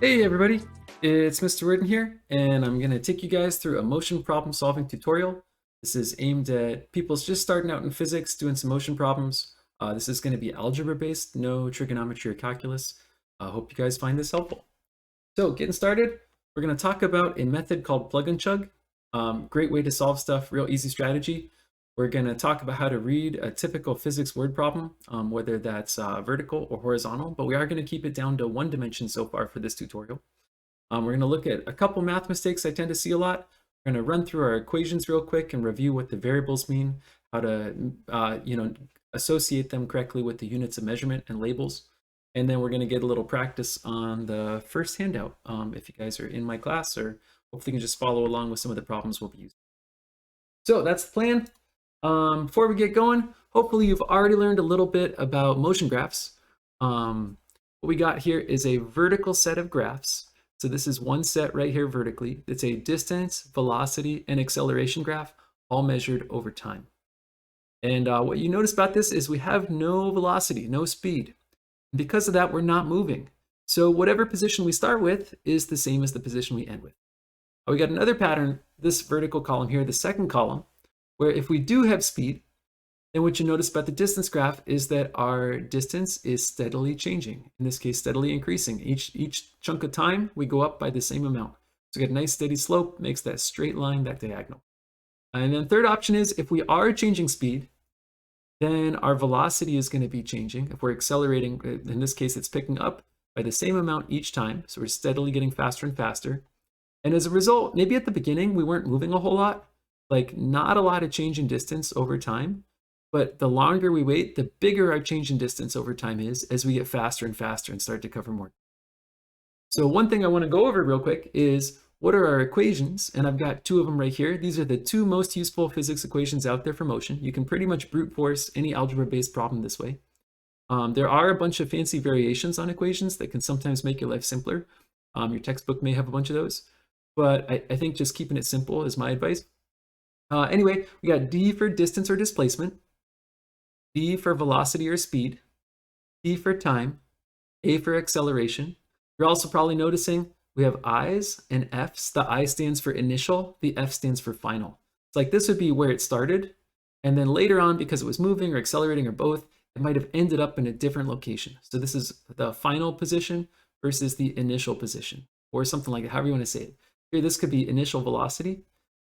Hey everybody, it's Mr. Worden here, and I'm going to take you guys through a motion problem solving tutorial. This is aimed at people just starting out in physics, doing some motion problems. This is going to be algebra-based, no trigonometry or calculus. I hope you guys find this helpful. So getting started, we're going to talk about a method called plug and chug. Great way to solve stuff, real easy strategy. We're going to talk about how to read a typical physics word problem, whether that's vertical or horizontal, but we are going to keep it down to one dimension so far for this tutorial. We're going to look at a couple math mistakes I tend to see a lot. We're going to run through our equations real quick and review what the variables mean, how to associate them correctly with the units of measurement and labels. And then we're going to get a little practice on the first handout if you guys are in my class, or hopefully you can just follow along with some of the problems we'll be using. So that's the plan. Before we get going, hopefully you've already learned a little bit about motion graphs. What we got here is a vertical set of graphs. So this is one set right here vertically. It's a distance, velocity, and acceleration graph, all measured over time. And what you notice about this is we have no velocity, no speed. Because of that, we're not moving. So whatever position we start with is the same as the position we end with. We got another pattern, this vertical column here, the second column, where if we do have speed, then what you notice about the distance graph is that our distance is steadily changing. In this case, steadily increasing. Each chunk of time, we go up by the same amount. So we get a nice steady slope, makes that straight line, that diagonal. And then third option is if we are changing speed, then our velocity is going to be changing. If we're accelerating, in this case, it's picking up by the same amount each time. So we're steadily getting faster and faster. And as a result, maybe at the beginning, we weren't moving a whole lot, like not a lot of change in distance over time. But the longer we wait, the bigger our change in distance over time is as we get faster and faster and start to cover more. So one thing I want to go over real quick is what are our equations? And I've got two of them right here. These are the two most useful physics equations out there for motion. You can pretty much brute force any algebra-based problem this way. There are a bunch of fancy variations on equations that can sometimes make your life simpler. Your textbook may have a bunch of those, but I think just keeping it simple is my advice. Anyway, we got D for distance or displacement, V for velocity or speed, T for time, A for acceleration. You're also probably noticing we have I's and F's. The I stands for initial, the F stands for final. It's like this would be where it started, and then later on, because it was moving or accelerating or both, it might have ended up in a different location. So this is the final position versus the initial position, or something like that, however you want to say it. Here, this could be initial velocity,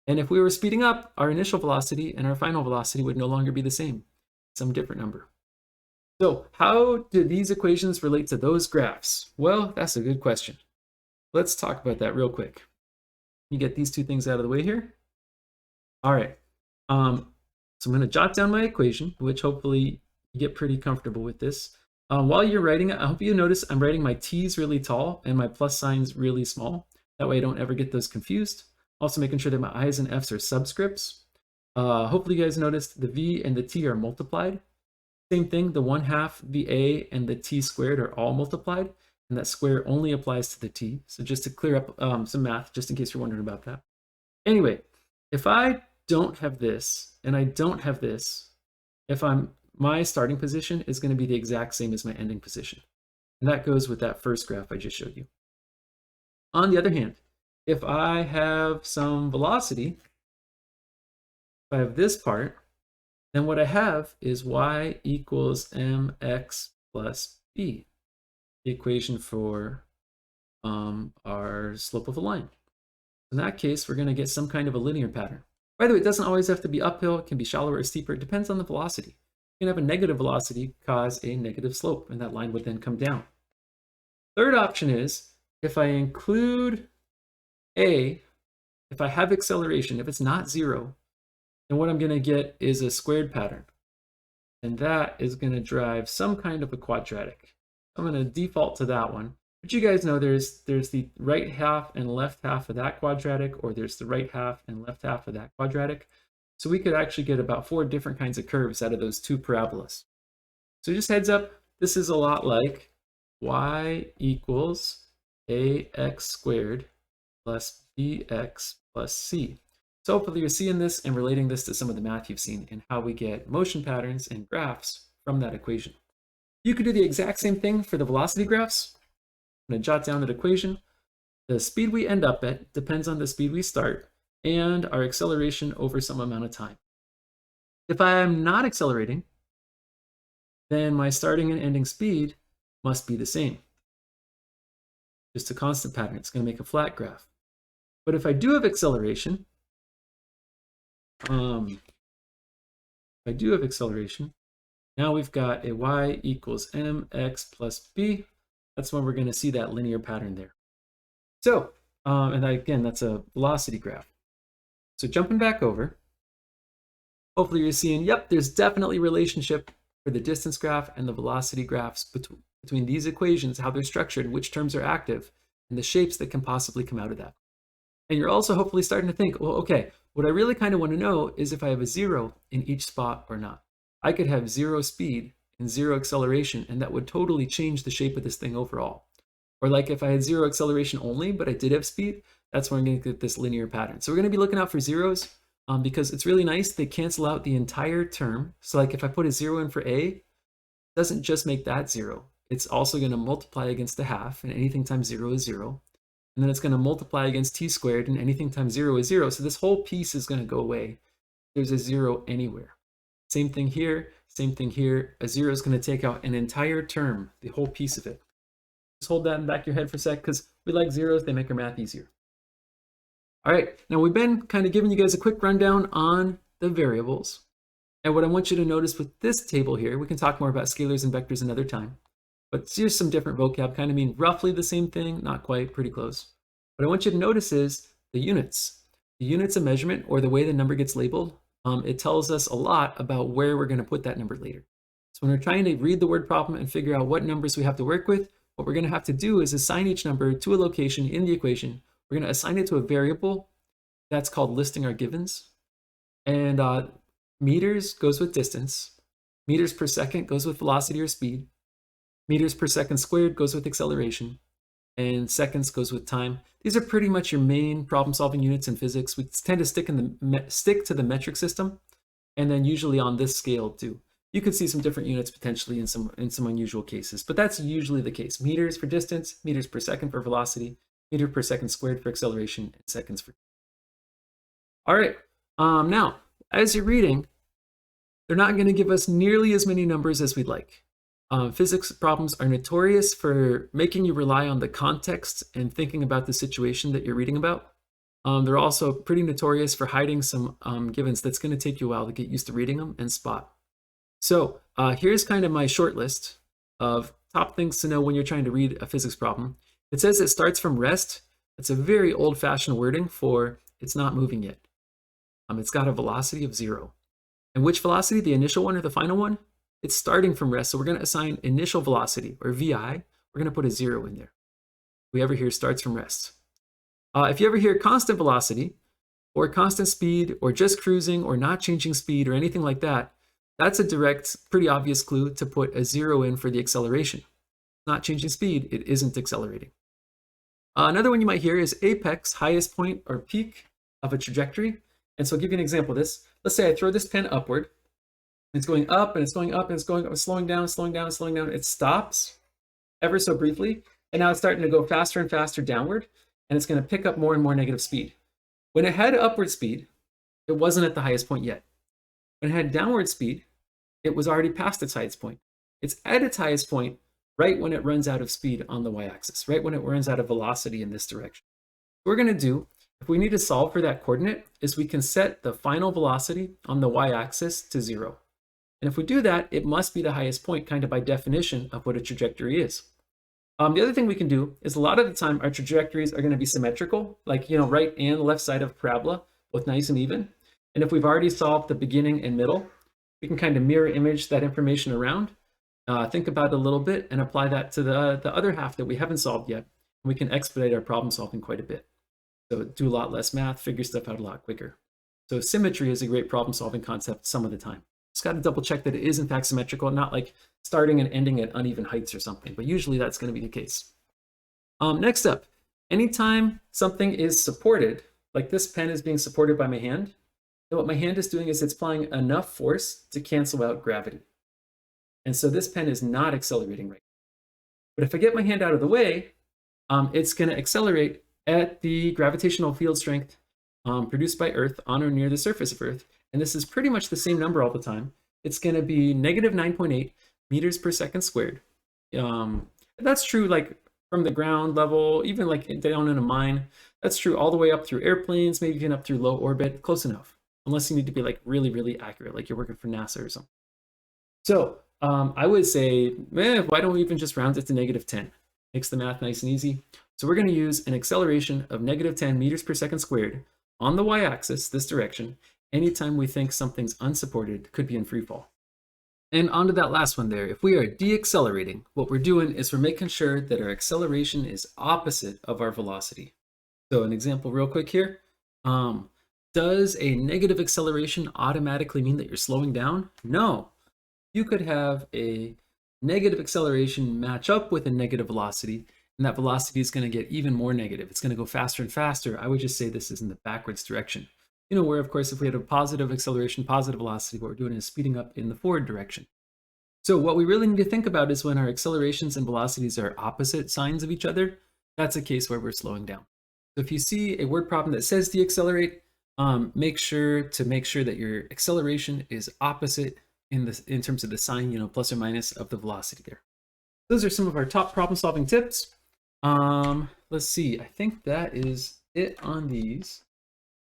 and if we were speeding up, our initial velocity and our final velocity would no longer be the same, some different number. So how do these equations relate to those graphs? Well, that's a good question. Let's talk about that real quick. You get these two things out of the way here. All right. So I'm going to jot down my equation, which hopefully you get pretty comfortable with this. While you're writing it, I hope you notice I'm writing my T's really tall and my plus signs really small. That way I don't ever get those confused. Also making sure that my I's and F's are subscripts. Hopefully you guys noticed the V and the T are multiplied. Same thing, the 1/2, the A, and the T squared are all multiplied, and that square only applies to the T. So just to clear up some math, just in case you're wondering about that. Anyway, if I don't have this, and I don't have this, my starting position is going to be the exact same as my ending position. And that goes with that first graph I just showed you. On the other hand, if I have some velocity, if I have this part, then what I have is y equals mx plus b, the equation for our slope of a line. In that case, we're going to get some kind of a linear pattern. By the way, it doesn't always have to be uphill. It can be shallower or steeper. It depends on the velocity. You can have a negative velocity cause a negative slope, and that line would then come down. Third option is if I include A, if I have acceleration, if it's not 0, then what I'm going to get is a squared pattern. And that is going to drive some kind of a quadratic. I'm going to default to that one. But you guys know there's the right half and left half of that quadratic, or there's the right half and left half of that quadratic. So we could actually get about 4 different kinds of curves out of those 2 parabolas. So just heads up, this is a lot like y equals ax squared plus bx plus c. So hopefully you're seeing this and relating this to some of the math you've seen and how we get motion patterns and graphs from that equation. You could do the exact same thing for the velocity graphs. I'm going to jot down that equation. The speed we end up at depends on the speed we start and our acceleration over some amount of time. If I am not accelerating, then my starting and ending speed must be the same. Just a constant pattern. It's going to make a flat graph. But if I do have acceleration, now we've got a y equals mx plus b. That's when we're going to see that linear pattern there. So, and again, that's a velocity graph. So jumping back over, hopefully you're seeing, yep, there's definitely a relationship for the distance graph and the velocity graphs between these equations, how they're structured, which terms are active, and the shapes that can possibly come out of that. And you're also hopefully starting to think, well, okay, what I really kind of want to know is if I have a 0 in each spot or not. I could have 0 speed and 0 acceleration, and that would totally change the shape of this thing overall. Or like if I had 0 acceleration only, but I did have speed, that's where I'm going to get this linear pattern. So we're going to be looking out for zeros because it's really nice. They cancel out the entire term. So like if I put a 0 in for a, it doesn't just make that 0. It's also going to multiply against a half, and anything times 0 is 0. And then it's going to multiply against t squared, and anything times 0 is 0. So this whole piece is going to go away. There's a 0 anywhere. Same thing here, same thing here. A 0 is going to take out an entire term, the whole piece of it. Just hold that in the back of your head for a sec, because we like zeros, they make our math easier. All right, now we've been kind of giving you guys a quick rundown on the variables. And what I want you to notice with this table here, we can talk more about scalars and vectors another time, but here's some different vocab, kind of mean roughly the same thing, not quite, pretty close. What I want you to notice is the units. The units of measurement, or the way the number gets labeled, it tells us a lot about where we're going to put that number later. So when we're trying to read the word problem and figure out what numbers we have to work with, what we're going to have to do is assign each number to a location in the equation. We're going to assign it to a variable that's called listing our givens. And meters goes with distance. Meters per second goes with velocity or speed. Meters per second squared goes with acceleration. And seconds goes with time. These are pretty much your main problem-solving units in physics. We tend to stick to the metric system, and then usually on this scale too. You could see some different units potentially in some unusual cases, but that's usually the case. Meters for distance, meters per second for velocity, meter per second squared for acceleration, and seconds for. All right, now as you're reading, they're not going to give us nearly as many numbers as we'd like. Physics problems are notorious for making you rely on the context and thinking about the situation that you're reading about. They're also pretty notorious for hiding some givens that's going to take you a while to get used to reading them and spot. So here's kind of my short list of top things to know when you're trying to read a physics problem. It says it starts from rest. It's a very old-fashioned wording for it's not moving yet. It's got a velocity of 0. And which velocity, the initial one or the final one? It's starting from rest, so we're going to assign initial velocity, or VI. We're going to put a 0 in there. If we ever hear starts from rest. If you ever hear constant velocity, or constant speed, or just cruising, or not changing speed, or anything like that, that's a direct, pretty obvious clue to put a 0 in for the acceleration. Not changing speed, it isn't accelerating. Another one you might hear is apex, highest point or peak of a trajectory. And so I'll give you an example of this. Let's say I throw this pen upward. It's going up and it's going up and it's going up, slowing down, slowing down, slowing down. It stops ever so briefly. And now it's starting to go faster and faster downward. And it's going to pick up more and more negative speed. When it had upward speed, it wasn't at the highest point yet. When it had downward speed, it was already past its highest point. It's at its highest point right when it runs out of speed on the y-axis, right when it runs out of velocity in this direction. What we're going to do, if we need to solve for that coordinate, is we can set the final velocity on the y-axis to 0. And if we do that, it must be the highest point, kind of by definition of what a trajectory is. The other thing we can do is a lot of the time our trajectories are going to be symmetrical, like right and left side of parabola, both nice and even. And if we've already solved the beginning and middle, we can kind of mirror image that information around, think about it a little bit, and apply that to the other half that we haven't solved yet. And we can expedite our problem solving quite a bit. So do a lot less math, figure stuff out a lot quicker. So symmetry is a great problem solving concept some of the time. Just got to double check that it is in fact symmetrical, not like starting and ending at uneven heights or something, but usually that's going to be the case. Next up, anytime something is supported, like this pen is being supported by my hand, then what my hand is doing is it's applying enough force to cancel out gravity. And so this pen is not accelerating right now. But if I get my hand out of the way, it's going to accelerate at the gravitational field strength produced by Earth on or near the surface of Earth, and this is pretty much the same number all the time, it's going to be negative 9.8 meters per second squared. That's true like from the ground level, even like down in a mine. That's true all the way up through airplanes, maybe even up through low orbit, close enough. Unless you need to be like really, really accurate, like you're working for NASA or something. So I would say, why don't we even just round it to negative 10? Makes the math nice and easy. So we're going to use an acceleration of negative 10 meters per second squared on the y-axis, this direction, anytime we think something's unsupported, could be in free fall. And onto that last one there, if we are deaccelerating, what we're doing is we're making sure that our acceleration is opposite of our velocity. So an example real quick here. Does a negative acceleration automatically mean that you're slowing down? No. You could have a negative acceleration match up with a negative velocity, and that velocity is going to get even more negative. It's going to go faster and faster. I would just say this is in the backwards direction. You know, where of course, if we had a positive acceleration, positive velocity, what we're doing is speeding up in the forward direction. So what we really need to think about is when our accelerations and velocities are opposite signs of each other, that's a case where we're slowing down. So if you see a word problem that says deaccelerate, make sure that your acceleration is opposite in terms of the sign, you know, plus or minus of the velocity there. Those are some of our top problem solving tips. Let's see, I think that is it on these.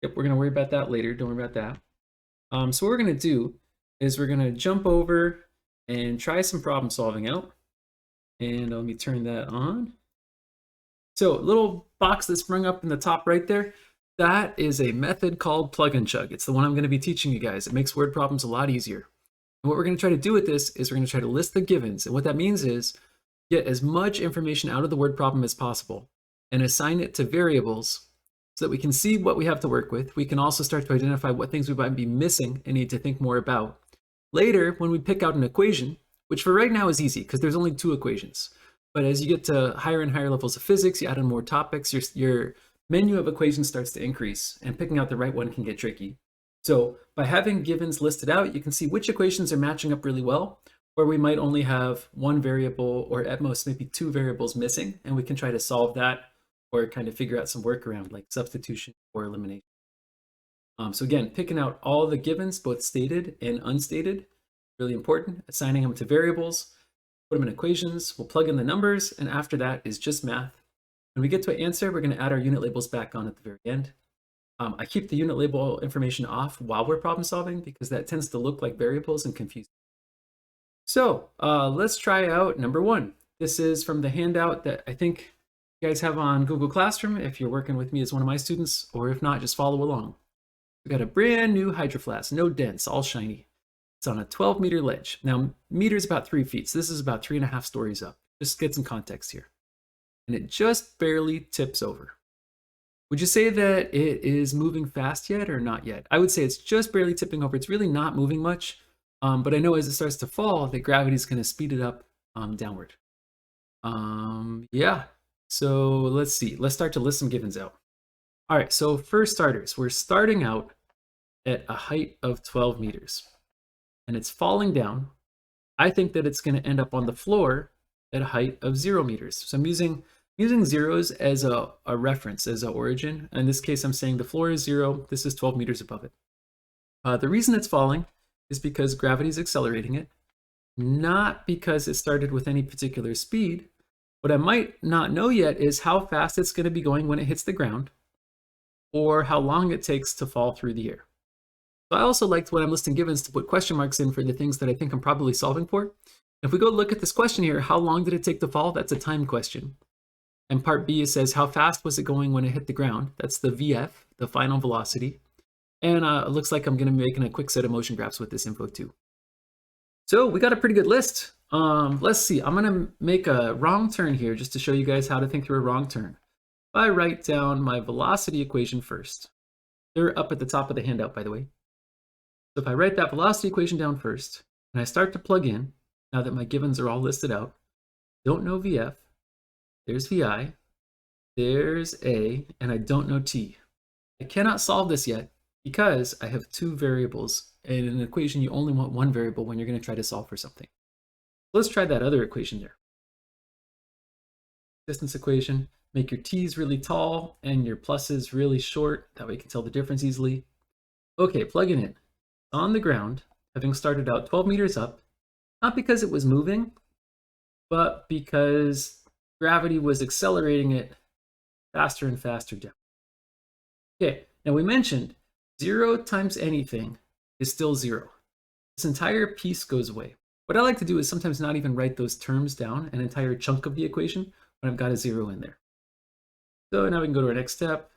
Yep, we're gonna worry about that later, don't worry about that. So what we're gonna do is we're gonna jump over and try some problem solving out. And let me turn that on. So little box that sprung up in the top right there, that is a method called plug and chug. It's the one I'm gonna be teaching you guys. It makes word problems a lot easier. And what we're going to try to do with this is we're going to try to list the givens. And what that means is get as much information out of the word problem as possible and assign it to variables so that we can see what we have to work with. We can also start to identify what things we might be missing and need to think more about. Later, when we pick out an equation, which for right now is easy because there's only 2 equations. But as you get to higher and higher levels of physics, you add in more topics, your menu of equations starts to increase, and picking out the right one can get tricky. So by having givens listed out, you can see which equations are matching up really well, where we might only have 1 variable or at most maybe 2 variables missing, and we can try to solve that or kind of figure out some workaround like substitution or elimination. So again, picking out all the givens, both stated and unstated, really important, assigning them to variables, put them in equations, we'll plug in the numbers, and after that is just math. When we get to an answer, we're going to add our unit labels back on at the very end. I keep the unit label information off while we're problem solving because that tends to look like variables and confuse. So let's try out number 1. This is from the handout that I think you guys have on Google Classroom if you're working with me as one of my students, or if not, just follow along. We've got a brand new hydro flask, no dents, all shiny. It's on a 12-meter ledge. Now, meter is about 3 feet, so this is about 3.5 stories up. Just get some context here. And it just barely tips over. Would you say that it is moving fast yet or not yet? I would say it's just barely tipping over. It's really not moving much, but I know as it starts to fall, that gravity is going to speed it up downward. Yeah, so let's see. Let's start to list some givens out. All right, so for starters, we're starting out at a height of 12 meters, and it's falling down. I think that it's going to end up on the floor at a height of 0 meters. So I'm using zeros as a reference, as an origin. In this case, I'm saying the floor is 0. This is 12 meters above it. The reason it's falling is because gravity is accelerating it, not because it started with any particular speed. What I might not know yet is how fast it's going to be going when it hits the ground, or how long it takes to fall through the air. So I also liked when I'm listing givens to put question marks in for the things that I think I'm probably solving for. If we go look at this question here, how long did it take to fall? That's a time question. And part B says, how fast was it going when it hit the ground? That's the VF, the final velocity. And it looks like I'm going to be making a quick set of motion graphs with this info too. So we got a pretty good list. Let's see, I'm going to make a wrong turn here just to show you guys how to think through a wrong turn. If I write down my velocity equation first, they're up at the top of the handout, by the way. So if I write that velocity equation down first, and I start to plug in, now that my givens are all listed out, don't know VF, there's VI, there's A, and I don't know T. I cannot solve this yet because I have 2 variables. And in an equation, you only want 1 variable when you're going to try to solve for something. Let's try that other equation there. Distance equation. Make your t's really tall and your pluses really short. That way you can tell the difference easily. Okay, plugging in. On the ground, having started out 12 meters up, not because it was moving, but because gravity was accelerating it faster and faster down. Okay, now we mentioned 0 times anything is still 0. This entire piece goes away. What I like to do is sometimes not even write those terms down, an entire chunk of the equation, when I've got a 0 in there. So now we can go to our next step,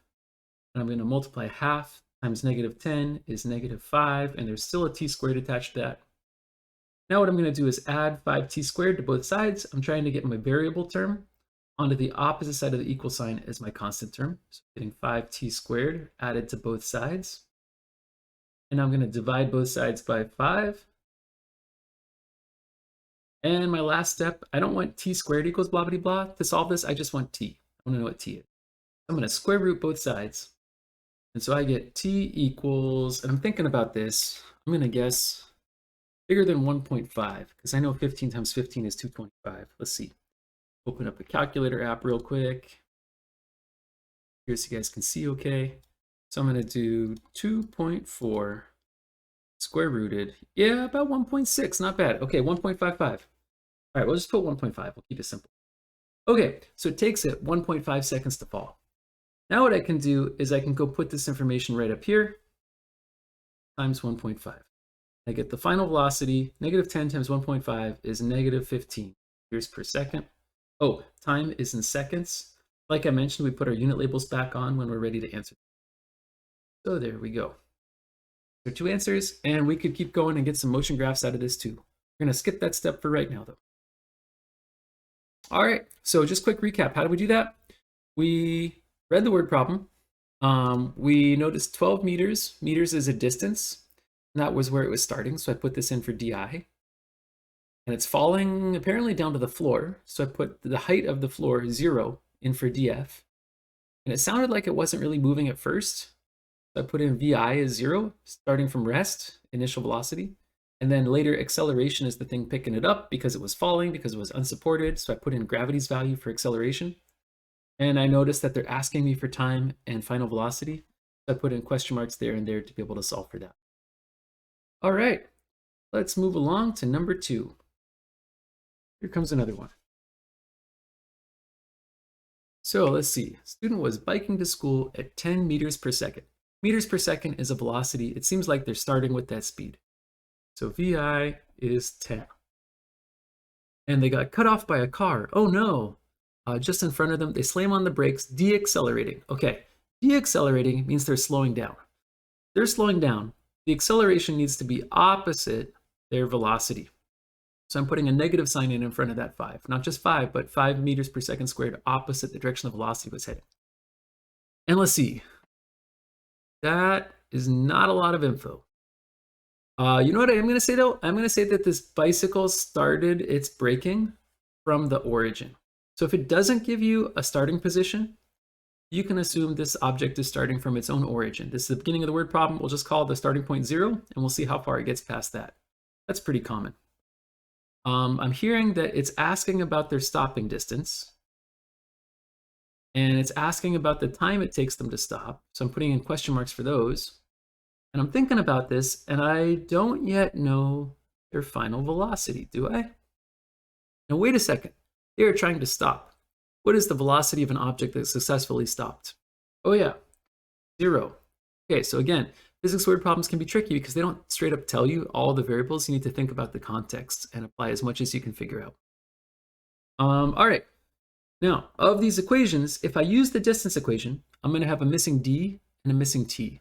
and I'm going to multiply half times -10 is -5, and there's still a t squared attached to that. Now what I'm going to do is add 5t squared to both sides. I'm trying to get my variable term onto the opposite side of the equal sign as my constant term. So getting 5t squared added to both sides. And I'm going to divide both sides by 5. And my last step, I don't want t squared equals blah, blah, blah. To solve this, I just want t. I want to know what t is. I'm going to square root both sides. And so I get t equals, and I'm thinking about this, I'm going to guess bigger than 1.5, because I know 15 times 15 is 225. Let's see. Open up a calculator app real quick. Here so you guys can see okay. So I'm going to do 2.4 square rooted. Yeah, about 1.6, not bad. Okay, 1.55. All right, we'll just put 1.5. We'll keep it simple. Okay, so it takes it 1.5 seconds to fall. Now what I can do is I can go put this information right up here, times 1.5. I get the final velocity, -10 times 1.5 is -15 meters per second. Oh, time is in seconds. Like I mentioned, we put our unit labels back on when we're ready to answer. So there we go. There are 2 answers, and we could keep going and get some motion graphs out of this too. We're going to skip that step for right now, though. All right, so just quick recap. How did we do that? We read the word problem. We noticed 12 meters. Meters is a distance. And that was where it was starting, so I put this in for di. And it's falling apparently down to the floor, so I put the height of the floor 0 in for df. And it sounded like it wasn't really moving at first. So I put in vi as 0, starting from rest, initial velocity. And then later acceleration is the thing picking it up because it was falling, because it was unsupported. So I put in gravity's value for acceleration. And I noticed that they're asking me for time and final velocity. So I put in question marks there and there to be able to solve for that. All right, let's move along to number 2. Here comes another one. So let's see. Student was biking to school at 10 meters per second. Meters per second is a velocity. It seems like they're starting with that speed. So VI is 10. And they got cut off by a car. Oh no. Just in front of them, they slam on the brakes, deaccelerating. Okay, deaccelerating means they're slowing down. They're slowing down. The acceleration needs to be opposite their velocity. So I'm putting a negative sign in front of that 5. Not just 5, but 5 meters per second squared opposite the direction the velocity was heading. And let's see. That is not a lot of info. You know what I'm going to say, though? I'm going to say that this bicycle started its braking from the origin. So if it doesn't give you a starting position, you can assume this object is starting from its own origin. This is the beginning of the word problem. We'll just call the starting point 0, and we'll see how far it gets past that. That's pretty common. I'm hearing that it's asking about their stopping distance, and it's asking about the time it takes them to stop. So I'm putting in question marks for those. And I'm thinking about this, and I don't yet know their final velocity, do I? Now, wait a second. They are trying to stop. What is the velocity of an object that successfully stopped? Oh yeah, 0. Okay, so again, physics word problems can be tricky because they don't straight up tell you all the variables. You need to think about the context and apply as much as you can figure out. All right. Now, of these equations, if I use the distance equation, I'm going to have a missing d and a missing t.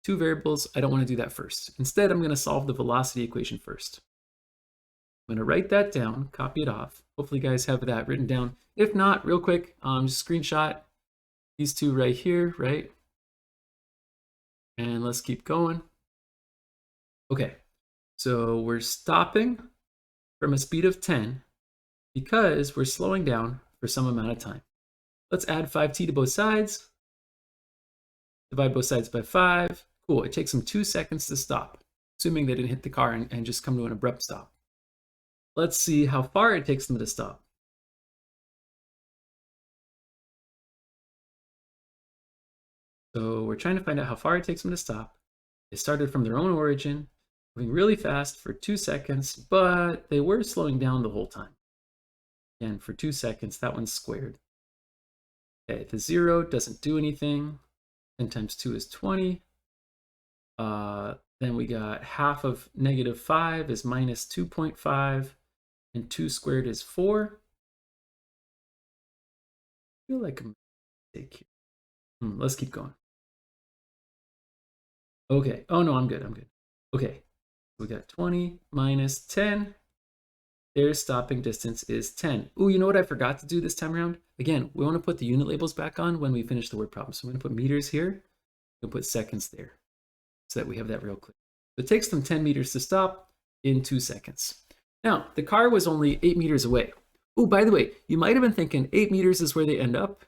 2 variables, I don't want to do that first. Instead, I'm going to solve the velocity equation first. I'm going to write that down, copy it off. Hopefully you guys have that written down. If not, real quick, just screenshot these 2 right here, right? And let's keep going. Okay, so we're stopping from a speed of 10 because we're slowing down for some amount of time. Let's add 5t to both sides. Divide both sides by 5. Cool, it takes them 2 seconds to stop, assuming they didn't hit the car and just come to an abrupt stop. Let's see how far it takes them to stop. So we're trying to find out how far it takes them to stop. They started from their own origin, moving really fast for 2 seconds, but they were slowing down the whole time. Again, for 2 seconds, that one's squared. Okay, the 0 doesn't do anything. 10 times 2 is 20. Then we got half of -5 is minus 2.5, and 2 squared is 4. I feel like a mistake here. Let's keep going. Okay. Oh, no, I'm good. I'm good. Okay. We got 20 minus 10. Their stopping distance is 10. Ooh, you know what I forgot to do this time around? Again, we want to put the unit labels back on when we finish the word problem. So I'm going to put meters here. We'll put seconds there so that we have that real clear. So it takes them 10 meters to stop in 2 seconds. Now, the car was only 8 meters away. Oh, by the way, you might have been thinking 8 meters is where they end up.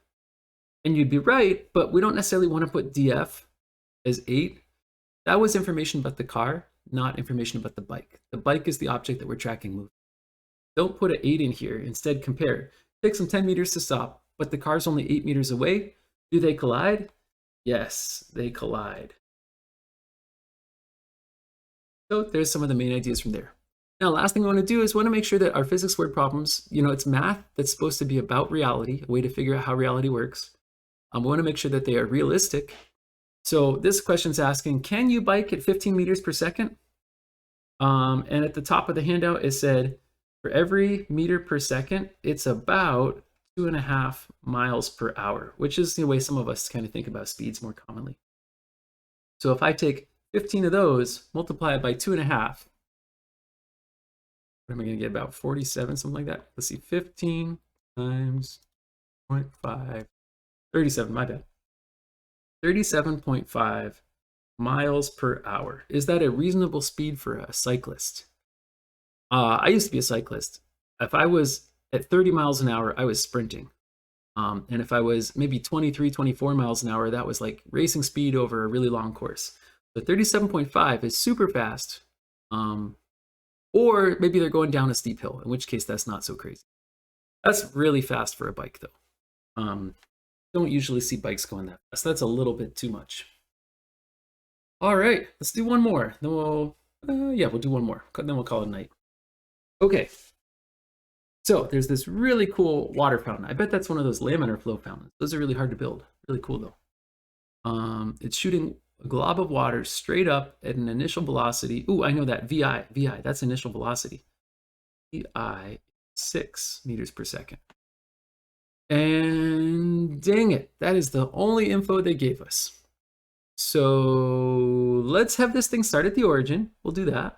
And you'd be right, but we don't necessarily want to put DF as 8. That was information about the car, not information about the bike. The bike is the object that we're tracking moving. Don't put an 8 in here. Instead, compare. It takes them 10 meters to stop, but the car's only 8 meters away. Do they collide? Yes, they collide. So there's some of the main ideas from there. Now, last thing we want to do is we want to make sure that our physics word problems, it's math that's supposed to be about reality, a way to figure out how reality works. We want to make sure that they are realistic. So this question's asking, can you bike at 15 meters per second? And at the top of the handout, it said, for every meter per second, it's about 2.5 miles per hour, which is the way some of us kind of think about speeds more commonly. So if I take 15 of those, multiply it by 2.5, what am I going to get? About 47, something like that. Let's see, 15 times 0.5, 37, my bad. 37.5 miles per hour. Is that a reasonable speed for a cyclist? I used to be a cyclist. If I was at 30 miles an hour, I was sprinting. And if I was maybe 23, 24 miles an hour, that was like racing speed over a really long course. So 37.5 is super fast. Or maybe they're going down a steep hill, in which case that's not so crazy. That's really fast for a bike, though. Don't usually see bikes going that fast. That's a little bit too much. All right, let's do one more. Then we'll do one more. Then we'll call it a night. Okay. So there's this really cool water fountain. I bet that's one of those laminar flow fountains. Those are really hard to build. Really cool, though. It's shooting a glob of water straight up at an initial velocity. Ooh, I know that. VI, that's initial velocity. VI, 6 meters per second. And dang it, that is the only info they gave us. So let's have this thing start at the origin. We'll do that.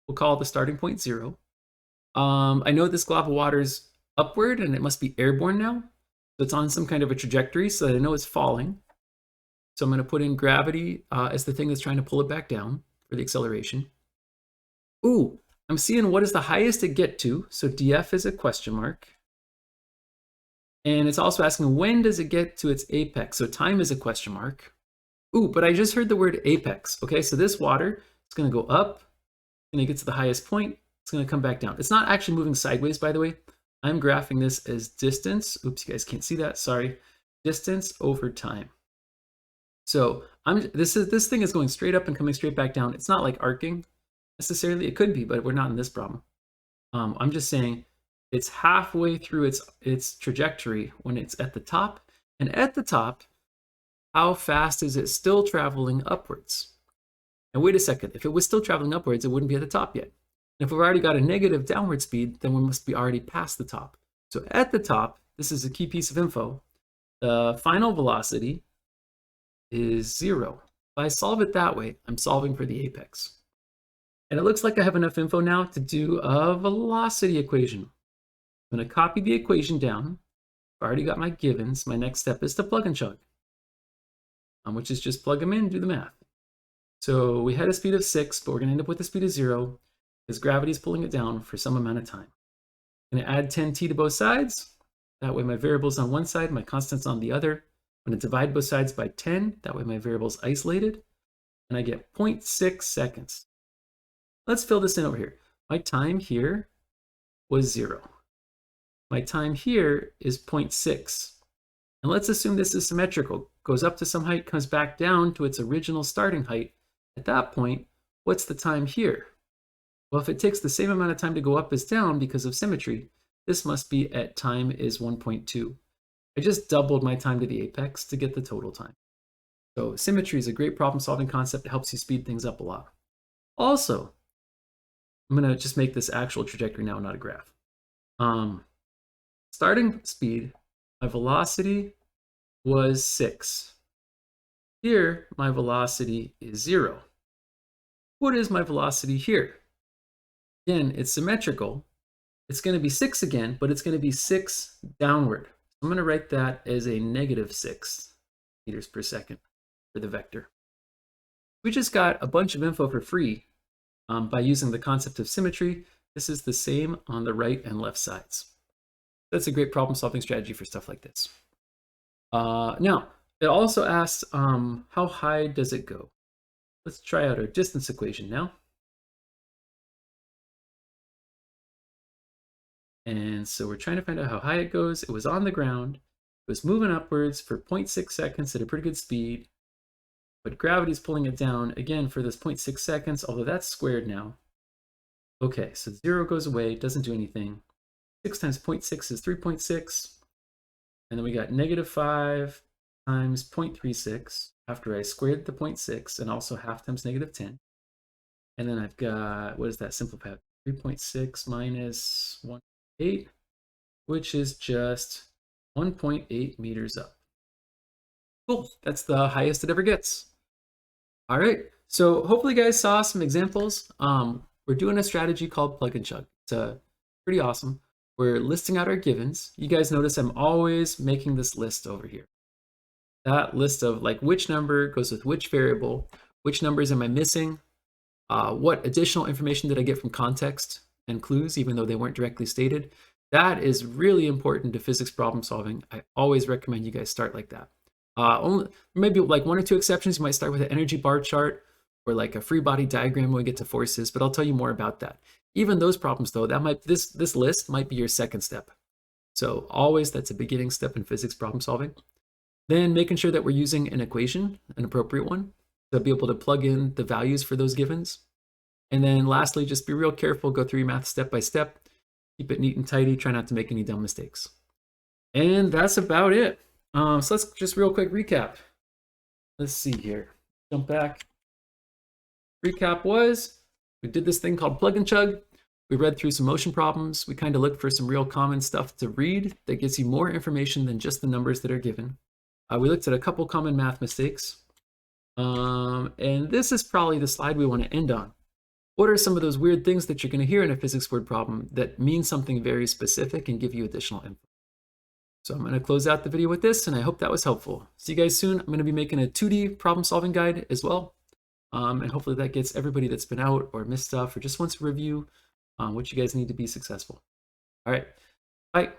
We'll call the starting point 0. I know this glob of water is upward and it must be airborne now. So it's on some kind of a trajectory so that I know it's falling. So I'm going to put in gravity as the thing that's trying to pull it back down for the acceleration. Ooh, I'm seeing what is the highest it get to. So DF is a question mark. And it's also asking when does it get to its apex? So time is a question mark. Ooh, but I just heard the word apex. Okay, so this water is going to go up. It's going to get to the highest point. It's going to come back down. It's not actually moving sideways, by the way. I'm graphing this as distance. Oops, you guys can't see that. Sorry. Distance over time. So this thing is going straight up and coming straight back down. It's not like arcing necessarily. It could be, but we're not in this problem. I'm just saying it's halfway through its trajectory when it's at the top. And at the top, how fast is it still traveling upwards? And wait a second. If it was still traveling upwards, it wouldn't be at the top yet. And if we've already got a negative downward speed, then we must be already past the top. So at the top, this is a key piece of info. The final velocity is 0. If I solve it that way, I'm solving for the apex. And it looks like I have enough info now to do a velocity equation. I'm going to copy the equation down. I've already got my givens. My next step is to plug and chug, which is just plug them in and do the math. So we had a speed of 6, but we're going to end up with a speed of 0 because gravity is pulling it down for some amount of time. I'm going to add 10t to both sides. That way my variable's on one side, my constant's on the other. I'm going to divide both sides by 10. That way my variable's isolated. And I get 0.6 seconds. Let's fill this in over here. My time here was 0. My time here is 0.6. And let's assume this is symmetrical. goes up to some height, comes back down to its original starting height. At that point, what's the time here? Well, if it takes the same amount of time to go up as down because of symmetry, this must be at time is 1.2. I just doubled my time to the apex to get the total time. So symmetry is a great problem-solving concept. It helps you speed things up a lot. Also, I'm going to just make this actual trajectory now, not a graph. Starting speed, my velocity was 6. Here, my velocity is 0. What is my velocity here? Again, it's symmetrical. It's going to be 6 again, but it's going to be 6 downward. I'm going to write that as a -6 meters per second for the vector. We just got a bunch of info for free by using the concept of symmetry. This is the same on the right and left sides. That's a great problem-solving strategy for stuff like this. Now, it also asks, how high does it go? Let's try out our distance equation now. And so we're trying to find out how high it goes. It was on the ground. It was moving upwards for 0.6 seconds at a pretty good speed. But gravity's pulling it down, again, for this 0.6 seconds, although that's squared now. Okay, so 0 goes away, doesn't do anything. 6 times 0.6 is 3.6. And then we got -5 times 0.36 after I squared the 0.6, and also half times -10. And then I've got, what is that simplified? 3.6 minus 1.8, which is just 1.8 meters up. Cool, that's the highest it ever gets. All right, so hopefully you guys saw some examples. We're doing a strategy called plug and chug. It's pretty awesome. We're listing out our givens. You guys notice I'm always making this list over here. That list of like which number goes with which variable, which numbers am I missing, what additional information did I get from context and clues, even though they weren't directly stated. That is really important to physics problem solving. I always recommend you guys start like that. Only maybe like 1 or 2 exceptions, you might start with an energy bar chart or like a free body diagram when we get to forces, but I'll tell you more about that. Even those problems though, this list might be your second step. So always that's a beginning step in physics problem solving. Then making sure that we're using an equation, an appropriate one, to be able to plug in the values for those givens. And then lastly, just be real careful, go through your math step by step, keep it neat and tidy, try not to make any dumb mistakes. And that's about it. So let's just real quick recap. Let's see here, jump back. Recap was, we did this thing called plug and chug. We read through some motion problems. We kind of looked for some real common stuff to read that gives you more information than just the numbers that are given. We looked at a couple common math mistakes. And this is probably the slide we want to end on. What are some of those weird things that you're going to hear in a physics word problem that mean something very specific and give you additional info? So I'm going to close out the video with this, and I hope that was helpful. See you guys soon. I'm going to be making a 2D problem solving guide as well. And hopefully that gets everybody that's been out or missed stuff or just wants a review what you guys need to be successful. All right, bye.